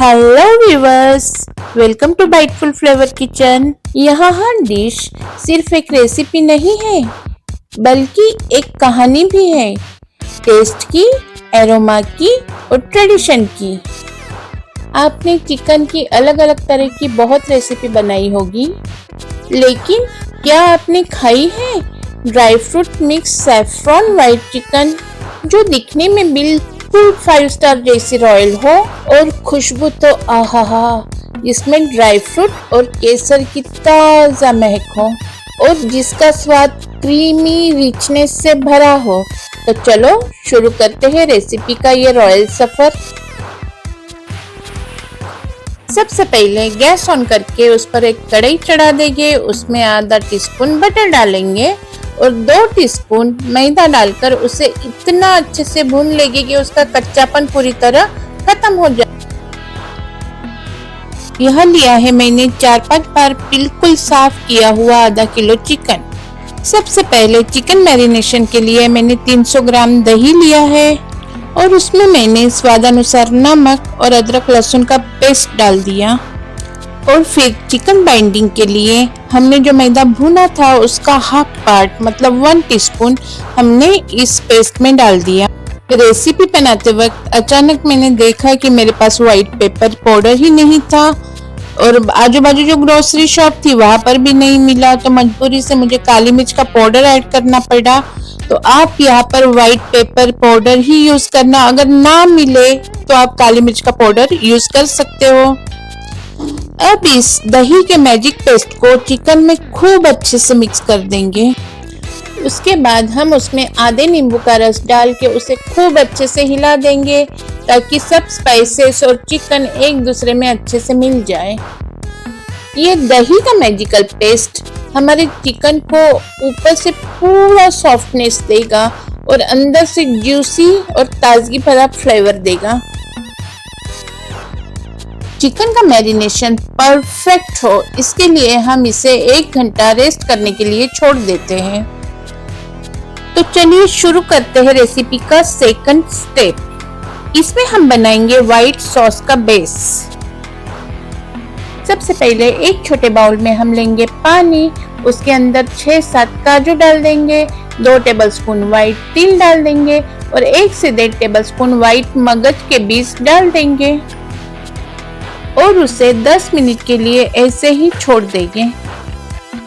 Hello viewers, welcome to Biteful Flavour Kitchen. यहाँ हर dish सिर्फ एक रेसिपी नहीं है बल्कि एक कहानी भी है, टेस्ट की, एरोमा की और ट्रेडिशन की। आपने चिकन की अलग अलग तरह की बहुत रेसिपी बनाई होगी, लेकिन क्या आपने खाई है dry fruit mix saffron white chicken, जो दिखने में बिल्कुल 5 स्टार जैसी रॉयल हो और खुशबू तो आहा, जिसमें ड्राई फ्रूट और केसर की ताजा महक हो और जिसका स्वाद क्रीमी रिचनेस से भरा हो। तो चलो शुरू करते हैं रेसिपी का ये रॉयल सफर। सबसे पहले गैस ऑन करके उस पर एक कढ़ाई चढ़ा देंगे, उसमें आधा टीस्पून बटर डालेंगे और 2 टीस्पून मैदा डालकर उसे इतना अच्छे से भून लेंगे कि उसका कच्चापन पूरी तरह खत्म हो जाए। यह लिया है मैंने 4-5 बार बिल्कुल साफ किया हुआ आधा किलो चिकन। सबसे पहले चिकन मैरिनेशन के लिए मैंने 300 ग्राम दही लिया है और उसमें मैंने स्वादानुसार नमक और अदरक लहसुन का पेस्ट डाल दिया। और फिर चिकन बाइंडिंग के लिए हमने जो मैदा भुना था उसका हाफ पार्ट मतलब 1 टीस्पून हमने इस पेस्ट में डाल दिया। रेसिपी बनाते वक्त अचानक मैंने देखा कि मेरे पास व्हाइट पेपर पाउडर ही नहीं था और आजू बाजू जो ग्रोसरी शॉप थी वहां पर भी नहीं मिला, तो मजबूरी से मुझे काली मिर्च का पाउडर ऐड करना पड़ा। तो आप यहाँ पर व्हाइट पेपर पाउडर ही यूज करना, अगर ना मिले तो आप काली मिर्च का पाउडर यूज कर सकते हो। अब इस दही के मैजिक पेस्ट को चिकन में खूब अच्छे से मिक्स कर देंगे। उसके बाद हम उसमें आधे नींबू का रस डाल के उसे खूब अच्छे से हिला देंगे ताकि सब स्पाइसेस और चिकन एक दूसरे में अच्छे से मिल जाए। ये दही का मैजिकल पेस्ट हमारे चिकन को ऊपर से पूरा सॉफ्टनेस देगा और अंदर से जूसी और ताजगी भरा फ्लेवर देगा। चिकन का मैरिनेशन परफेक्ट हो इसके लिए हम इसे 1 घंटा रेस्ट करने के लिए छोड़ देते हैं। तो चलिए शुरू करते हैं रेसिपी का सेकंड स्टेप। इसमें हम बनाएंगे व्हाइट सॉस का बेस। सबसे पहले एक छोटे बाउल में हम लेंगे पानी, उसके अंदर 6-7 काजू डाल देंगे, 2 टेबलस्पून व्हाइट तिल डाल देंगे और 1 से 1.5 टेबलस्पून व्हाइट मगज के बीज डाल देंगे और उसे 10 मिनट के लिए ऐसे ही छोड़ देंगे।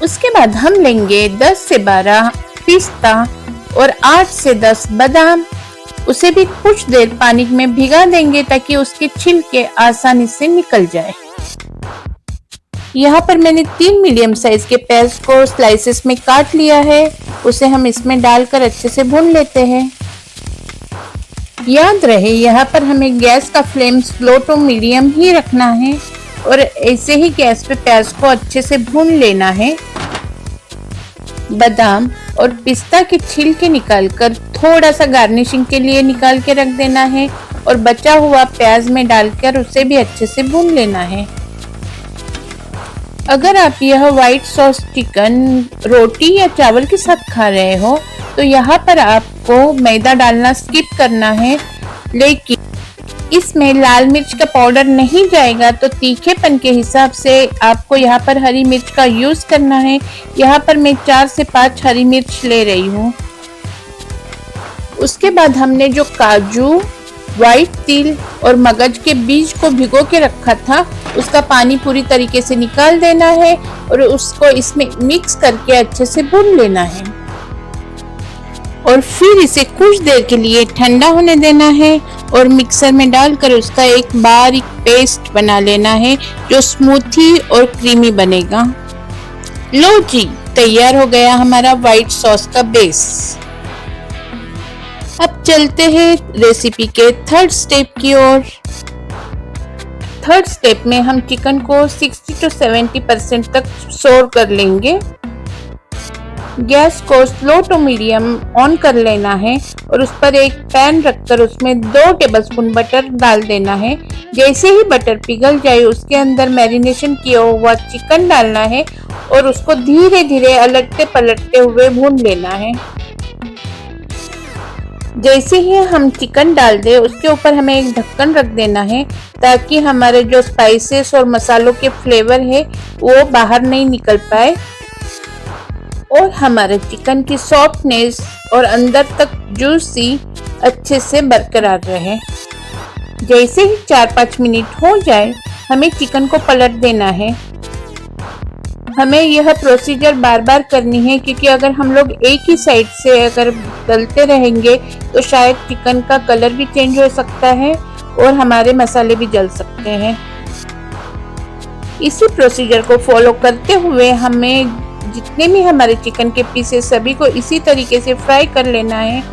उसके बाद हम लेंगे 10 से 12 पिस्ता और 8 से 10 बादाम, उसे भी कुछ देर पानी में भिगा देंगे ताकि उसके छिलके आसानी से निकल जाए। यहाँ पर मैंने 3 मीडियम साइज के प्याज को स्लाइसेस में काट लिया है, उसे हम इसमें डालकर अच्छे से भून लेते हैं। याद रहे यहाँ पर हमें गैस का फ्लेम स्लो टू मीडियम ही रखना है और ऐसे ही गैस पे प्याज को अच्छे से भून लेना है। बादाम और पिस्ता के छिलके निकालकर थोड़ा सा गार्निशिंग के लिए निकाल के रख देना है और बचा हुआ प्याज में डालकर उसे भी अच्छे से भून लेना है। अगर आप यह व्हाइट सॉस चिकन रोटी या चावल के साथ खा रहे हो तो यहाँ पर आपको मैदा डालना स्किप करना है, लेकिन इसमें लाल मिर्च का पाउडर नहीं जाएगा तो तीखेपन के हिसाब से आपको यहाँ पर हरी मिर्च का यूज करना है। यहाँ पर मैं 4 से 5 हरी मिर्च ले रही हूँ। उसके बाद हमने जो काजू, व्हाइट तिल और मगज के बीज को भिगो के रखा था उसका पानी पूरी तरीके से निकाल देना है और उसको इसमें मिक्स करके अच्छे से भून लेना है और फिर इसे कुछ देर के लिए ठंडा होने देना है और मिक्सर में डालकर उसका एक बारीक पेस्ट बना लेना है जो स्मूथी और क्रीमी बनेगा। लो जी, तैयार हो गया हमारा व्हाइट सॉस का बेस। अब चलते हैं रेसिपी के थर्ड स्टेप की ओर। थर्ड स्टेप में हम चिकन को 60 to 70% तक सोर कर लेंगे। गैस को स्लो टू मीडियम ऑन कर लेना है और उस पर एक पैन रखकर उसमें 2 टेबलस्पून बटर डाल देना है। जैसे ही बटर पिघल जाए उसके अंदर मैरिनेशन किया हुआ चिकन डालना है और उसको धीरे धीरे अलटते पलटते हुए भून लेना है। जैसे ही हम चिकन डाल दे उसके ऊपर हमें एक ढक्कन रख देना है ताकि हमारे जो स्पाइसेस और मसालों के फ्लेवर है वो बाहर नहीं निकल पाए और हमारे चिकन की सॉफ्टनेस और अंदर तक जूसी अच्छे से बरकरार रहे। जैसे ही 4-5 मिनट हो जाए हमें चिकन को पलट देना है। हमें यह प्रोसीजर बार बार करनी है क्योंकि अगर हम लोग एक ही साइड से अगर तलते रहेंगे तो शायद चिकन का कलर भी चेंज हो सकता है और हमारे मसाले भी जल सकते हैं। इसी प्रोसीजर को फॉलो करते हुए हमें जितने भी हमारे चिकन के पीसेस सभी को इसी तरीके से फ्राई कर लेना है।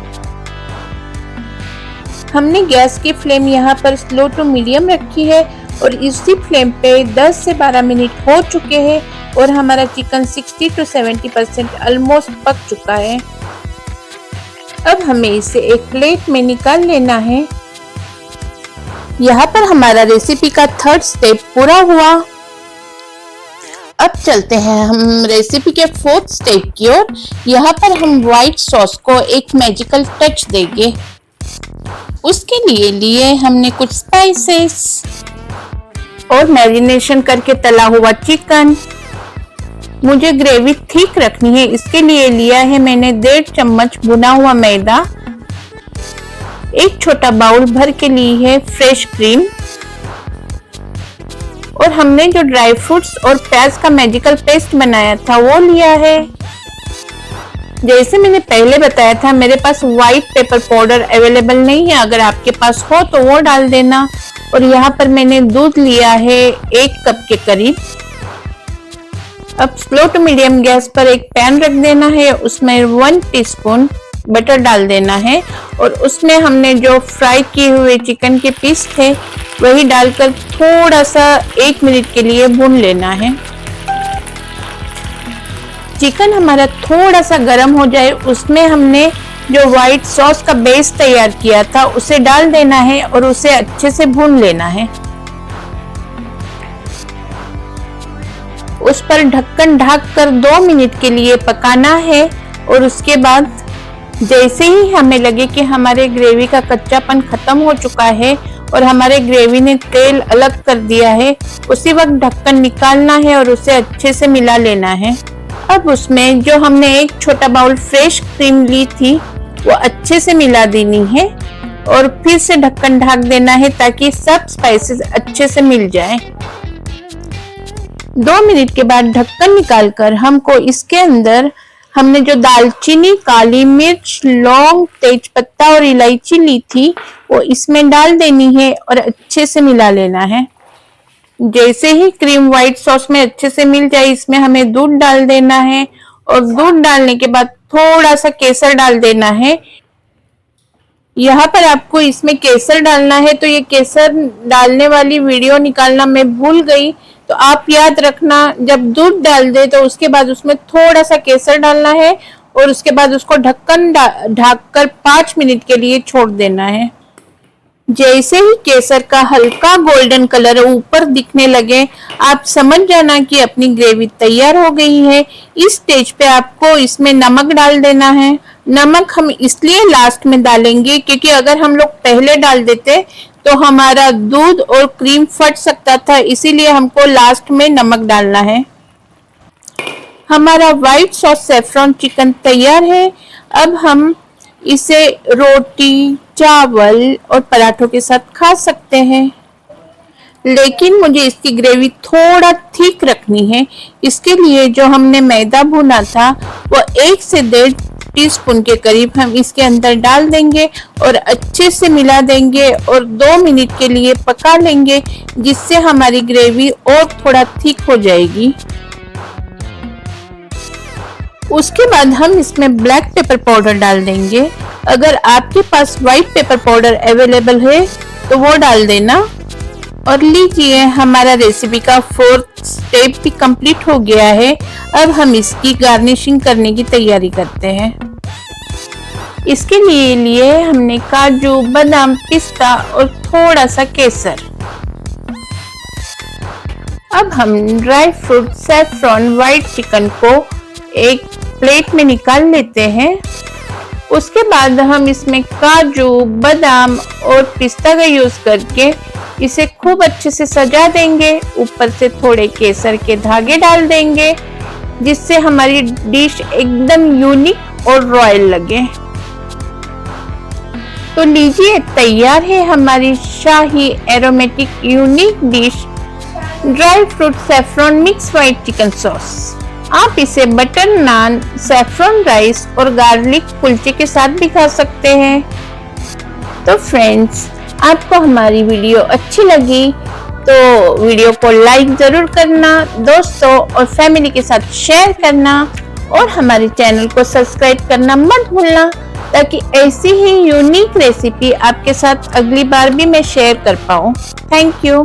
हमने गैस की फ्लेम यहाँ पर स्लो टू मीडियम रखी है और इसी फ्लेम पे 10 से 12 मिनट हो चुके हैं और हमारा चिकन 60 to 70% ऑलमोस्ट पक चुका है। अब हमें इसे एक प्लेट में निकाल लेना है। यहाँ पर हमारा रेसिपी का 3rd स्टेप पूरा हुआ। अब चलते हैं हम रेसिपी के 4th स्टेप की ओर। यहाँ पर हम व्हाइट सॉस को एक मैजिकल टच देंगे। उसके लिए हमने कुछ स्पाइसेस और मैरिनेशन करके तला हुआ चिकन। मुझे ग्रेवी ठीक रखनी है, इसके लिए लिया है मैंने 1.5 चम्मच भुना हुआ मैदा। एक छोटा बाउल भर के ली है फ्रेश क्रीम और हमने जो ड्राई फ्रूट्स और प्याज का मैजिकल पेस्ट बनाया था वो लिया है। जैसे मैंने पहले बताया था मेरे पास व्हाइट पेपर पाउडर अवेलेबल नहीं है, अगर आपके पास हो तो वो डाल देना। और यहाँ पर मैंने दूध लिया है 1 कप के करीब। अब स्लो टू मीडियम गैस पर एक पैन रख देना है, उसमें 1 टीस्पून बटर डाल देना है और उसमें हमने जो फ्राई किए हुए चिकन के पीस थे वही डालकर थोड़ा सा 1 मिनट के लिए भून लेना है। चिकन हमारा थोड़ा सा गर्म हो जाए उसमें हमने जो व्हाइट सॉस का बेस तैयार किया था उसे डाल देना है और उसे अच्छे से भून लेना है। उस पर ढक्कन ढककर 2 मिनट के लिए पकाना है और उसके बाद जैसे ही हमें लगे कि हमारे ग्रेवी का कच्चापन खत्म हो चुका है और हमारे ग्रेवी ने तेल अलग कर दिया है, उसी वक्त ढक्कन निकालना है और उसे अच्छे से मिला लेना है। अब उसमें जो हमने एक छोटा बाउल फ्रेश क्रीम ली थी वो अच्छे से मिला देनी है और फिर से ढक्कन ढक देना है ताकि सब स्पाइसेस अच्छे से मिल जाए। 2 मिनट के बाद ढक्कन निकालकर हमको इसके अंदर हमने जो दालचीनी, काली मिर्च, लौंग, तेजपत्ता और इलायची ली थी वो इसमें डाल देनी है और अच्छे से मिला लेना है। जैसे ही क्रीम व्हाइट सॉस में अच्छे से मिल जाए इसमें हमें दूध डाल देना है और दूध डालने के बाद थोड़ा सा केसर डाल देना है। यहाँ पर आपको इसमें केसर डालना है तो ये केसर डालने वाली वीडियो निकालना मैं भूल गई, तो आप याद रखना जब दूध डाल दे तो उसके बाद उसमें थोड़ा सा केसर डालना है और उसके बाद उसको ढक्कन ढककर 5 मिनट के लिए छोड़ देना है। जैसे ही केसर का हल्का गोल्डन कलर ऊपर दिखने लगे आप समझ जाना कि अपनी ग्रेवी तैयार हो गई है। इस स्टेज पे आपको इसमें नमक डाल देना है। नमक हम इसलिए लास्ट में डालेंगे क्योंकि अगर हम लोग पहले डाल देते तो हमारा दूध और क्रीम फट सकता था, इसीलिए हमको लास्ट में नमक डालना है। हमारा व्हाइट सॉस सेफ्रॉन चिकन तैयार है। अब हम इसे रोटी, चावल और पराठों के साथ खा सकते हैं, लेकिन मुझे इसकी ग्रेवी थोड़ा थिक रखनी है। इसके लिए जो हमने मैदा भुना था वो 1 से 1.5 टीस्पून के करीब हम इसके अंदर डाल देंगे और अच्छे से मिला देंगे और 2 मिनट के लिए पका लेंगे, जिससे हमारी ग्रेवी और थोड़ा थिक हो जाएगी। उसके बाद हम इसमें ब्लैक पेपर पाउडर डाल देंगे। अगर आपके पास व्हाइट पेपर पाउडर अवेलेबल है तो वो डाल देना। और लीजिए हमारा रेसिपी का 4th स्टेप भी कंप्लीट हो गया है। अब हम इसकी गार्निशिंग करने की तैयारी करते हैं। इसके लिए हमने काजू, बादाम, पिस्ता और थोड़ा सा केसर। अब हम dry fruit, saffron, white chicken को एक प्लेट में निकाल लेते हैं। उसके बाद हम इसमें काजू, बादाम और पिस्ता का यूज करके इसे खूब अच्छे से सजा देंगे। ऊपर से थोड़े केसर के धागे डाल देंगे जिससे हमारी डिश एकदम यूनिक और रॉयल लगे। तो लीजिए, तैयार है हमारी शाही aromatic unique dish, dry fruit saffron mix white chicken sauce. आप इसे बटर नान, सैफरन राइस और गार्लिक कुलचे के साथ भी खा सकते हैं। तो फ्रेंड्स, आपको हमारी वीडियो अच्छी लगी तो वीडियो को लाइक जरूर करना, दोस्तों और फैमिली के साथ शेयर करना और हमारे चैनल को सब्सक्राइब करना मत भूलना, ताकि ऐसी ही यूनिक रेसिपी आपके साथ अगली बार भी मैं शेयर कर पाऊँ। Thank you.